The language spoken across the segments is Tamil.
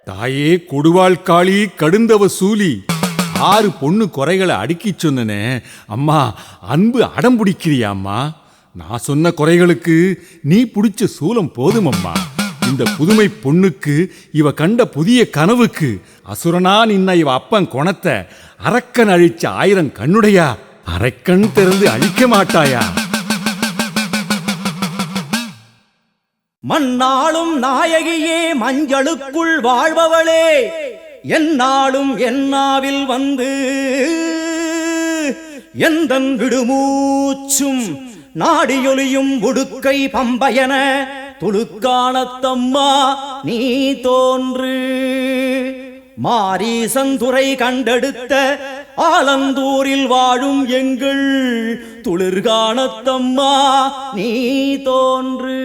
தாயே கொடுவாள் காளி கடுந்தவ சூலி 6 பொண்ணு குறைகளை அடுக்கி சொன்னனே அம்மா, அன்பு அடம் பிடிக்கிறியா அம்மா? நான் சொன்ன குறைகளுக்கு நீ பிடிச்ச சூலம் போதும் அம்மா. இந்த புதுமை பொண்ணுக்கு இவ கண்ட புதிய கனவுக்கு அசுரனா நின்ன இவ அப்பன் குணத்தை அரக்கன் அழிச்ச 1000 கண்ணுடையா அரைக்கண் திறந்து அழிக்க மாட்டாயா? மண்ணாளும் நாயகியே, மஞ்சளுக்குள் வாழ்பவளே, என்னாலும் என்னாவில் வந்து எந்தன் விடுமூச்சும் நாடியொலியும் உடுக்கை பம்பயன துளுக்கானத்தம்மா நீ தோன்று. மாரீசந்துரை கண்டெடுத்த ஆலந்தூரில் வாழும் எங்கள் துளிர்கானத்தம்மா நீ தோன்று.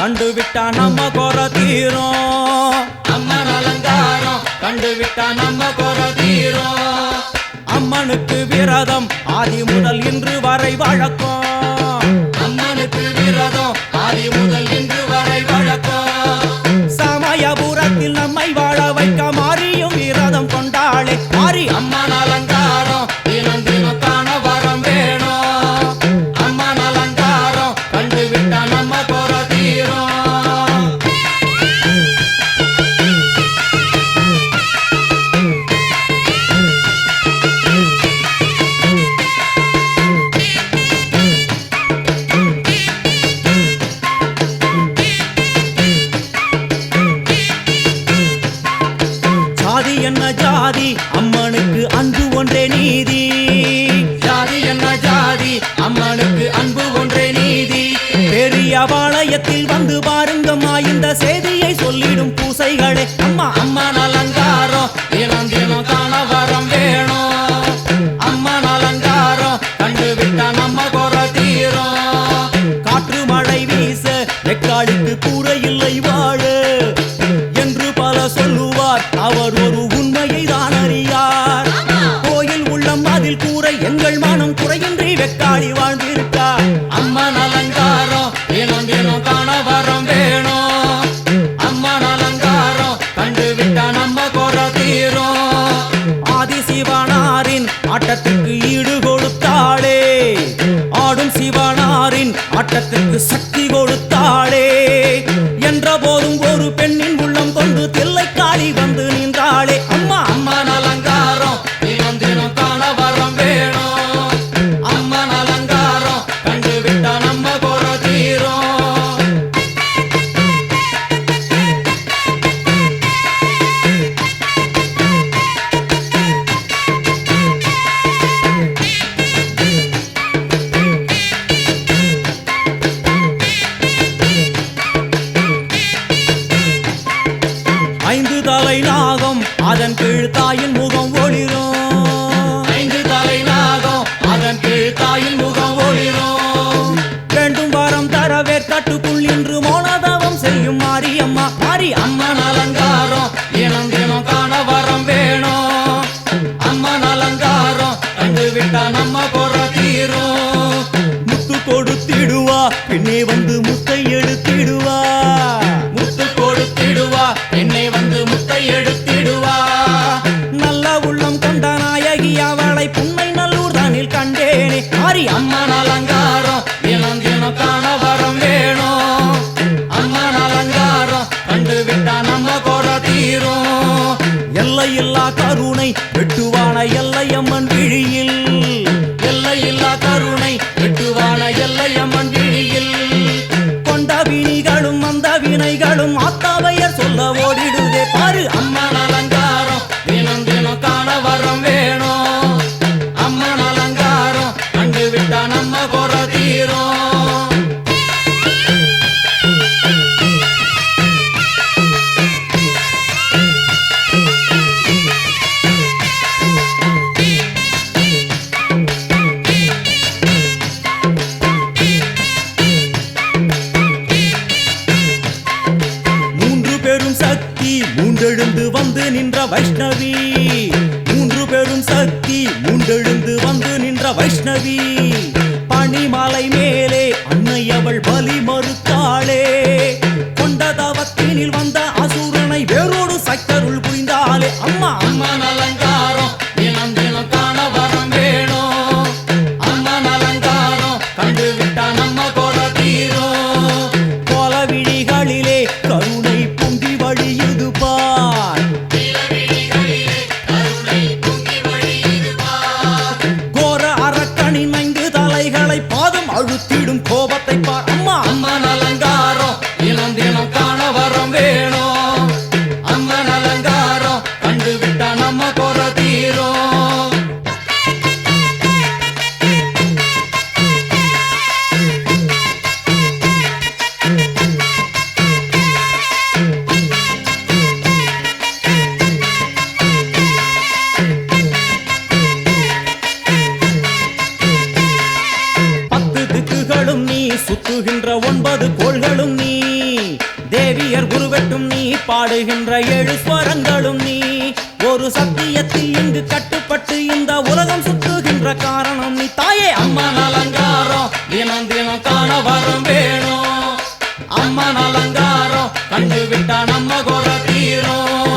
கண்டுவிட்டா நம்ம குறை தீரும். அம்மன் அலங்காரம் கண்டுவிட்டா நம்ம குறை தீரும். அம்மனுக்கு விரதம் ஆதி முதல் இன்று வரை வழக்கம். அம்மனுக்கு விரதம் ஆதி முதல் இன்று வரை வழக்கம். சமயபுரத்தில் நம்மை வாழ வைக்க மாறியும் விரதம் கொண்டாளே மாறி. அம்மன் அலங்காரம் தினம் தினம் காண வரம் வேணும். அம்மன் அலங்காரம் கண்டுவிட்டா நம்ம குறை தீரும். என்ன ஜாதி அம்மனுக்கு அன்பு ஒன்றே நீதி. ஜாதி என்ன ஜாதி அம்மனுக்கு அன்பு ஒன்றே நீதி. பெரிய பாளையத்தில் வந்து பாருங்கம்மா இந்த செய்தியை சொல்லிடும் பூசைகளே. அம்மா அம்மன் அலங்காரம் தினம் தினம் காண வரம் வேணும். அம்மன் அலங்காரம் கண்டுவிட்டா நம்ம குறை தீரும். காற்று மழை வீச வெக்காளிக்கு கூரை இல்லை வாழ என்று பல சொல்லுவார். அவர் ஒரு உண்மையை தான் அறியார். கோயில் உள்ளம் அதில் கூரை எங்கள் மனம் குறையின்றி வெக்காளி வாழ்ந்திருக்கார். அம்மன் அலங்காரம் தினம் தினம் காண வரம் வேணும். அம்மன் அலங்காரம் கண்டுவிட்டா நம்ம குறை தீரும். ஆதி சிவனாரின் ஆட்டத்திற்கு ஈடு கொடுத்தாளே. ஆடும் சிவனாரின் ஆட்டத்திற்கு சக்தி கொடுத்தாளே. என்ற போதும் ஒரு பெண்ணின் உள்ளம் கொண்டு தில்லைக்காளி வந்து நின்றாளே. அம்மா அம்மன் அலங்காரம் தினம் தினம் காண வரம் வேணும். அம்மன் அலங்காரம் கண்டுவிட்டா நம்ம குறை தீரும். தலை நாகம் அதன் கீழ் தாயின் முகம் ஒளிரும். 5 தலை நாகம் அதன் கீழ் தாயின் முகம் ஒளிரும். வேண்டும் வரம் தரவே கட்டுக்குள் இன்று மோனதவம் செய்யும் மாரியம்மா மாரி. அம்மன் அலங்காரம் தினம் தினம் காண வரம் வேணும். அம்மன் அலங்காரம் கண்டுவிட்டா நம்ம குறை தீரும். முத்து கொடுத்திடுவா பின்னே வந்து முத்தை எடுத்திடுவா. முத்து கொடுத்திடுவா என்னை வந்து முத்தை எடுத்திடுவா. நல்ல உள்ளம் கொண்ட நாயகி அவளை புன்னை நல்லூர் தானில் கண்டேனே மாறி. அம்மன் அலங்காரம் தினம் தினம் காண வரம் வேணும். அம்மன் அலங்காரம் கண்டுவிட்டா நம்ம குறை தீரும். எல்லையில்லா கருணை வெட்டுவான எல்லையம்மன் விழியில். எல்லையில்லா கருணை வெட்டுவான எல்லையம்மன் விழியில். கொண்ட வினிகளும் அந்த வினைகளும் ஆத்தாவையர் சொல்ல ஓடிடுதே பாரு. அம்மன் அலங்காரம் தினம் தினம் காண வரம் வேணும். மூண்டெழுந்து வந்து நின்ற வைஷ்ணவி, மூன்று பெரும் சக்தி மூண்டெழுந்து வந்து நின்ற வைஷ்ணவி. பனிமலை மேலே அன்னை அவள் பலி மறுத்தாளே, கொண்ட தவத்தினில் வந்த அசுரனை வேரோடு சக்கருள் புரிந்தாளே. அம்மா அம்மன் அலங்காரம் தினம் தினம் காண வரம் வேணும். அம்மன் அலங்காரம் கண்டு விட்டா நம்ம கொட தீரும். கோல விழிகளிலே கருணை பொங்கி வழியுது பார், கோர அரக்கனின் 5 தலைகளை பாதம் அழுத்திடும் கோபத்தை பார். அம்மா அம்மன் அலங்காரம் தினம் தினம் காண வரம் வேணும். அம்மன் அலங்காரம் கண்டு விட்டா நம்ம கொர தீரும். சுத்துகின்ற 9 கோள்களும் நீ, தேவியர் குருவெட்டும் நீ, பாடுகின்ற 7 ஸ்வரங்களும் நீ. ஒரு சத்தியத்தில் இங்கு கட்டுப்பட்டு இந்த உலகம் சுத்துகின்ற காரணம் நீ தாயே. அம்மன் அலங்காரம் தினம் தினம் காண வரம் வேணும். அம்மன் அலங்காரம் கண்டு விட்டா நம்ம கொர தீரும்.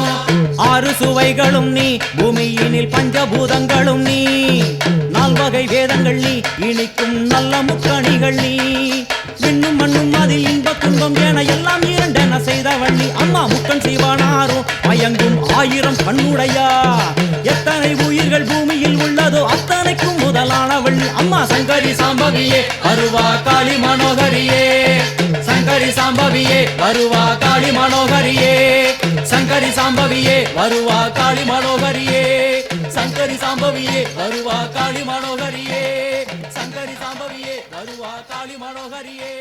6 சுவைகளும் நீ, பூமியினில் பஞ்சபூதங்களும் நீ, 4 வகை வேதங்கள் நீ, இனிக்கும் நல்ல முக்கணிகள் நீ. விண்ணும் மண்ணும் அதில் இன்ப துன்பம் என எல்லாம் இரண்டென செய்தவள் நீ. அம்மா முக்கன் செய்வானாரும் மயங்கும் 1000 கண்ணுடையா, எத்தனை உயிர்கள் பூமியில் உள்ளதோ அத்தனைக்கும் முதலானவள் நீ. அம்மா சங்கரி சாம்பவியே வருவா காளி மனோகரியே, சங்கரி சாம்பவியே வருவா காளி மனோகரியே, சங்கரி சாம்பவியே வருவா காளி மனோகரியே, சங்கரி சாம்பவியே வருவா காளி மனோகரியே, சங்கரி சாம்பவியே வருவா காளி மனோகரியே.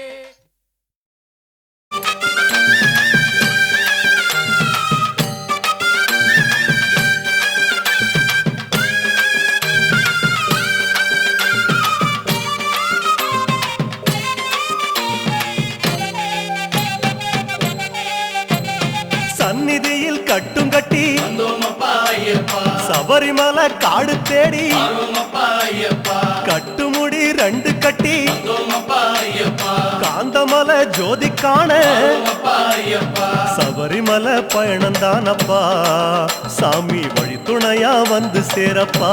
சந்நிதியில் கட்டும் கட்டி சபரிமலை காடு தேடி கட்டுமுடி 2 கட்டி காந்தமலை ஜோதி காண சபரிமலை பயணந்தானப்பா, சாமி வழி துணையா வந்து சேரப்பா.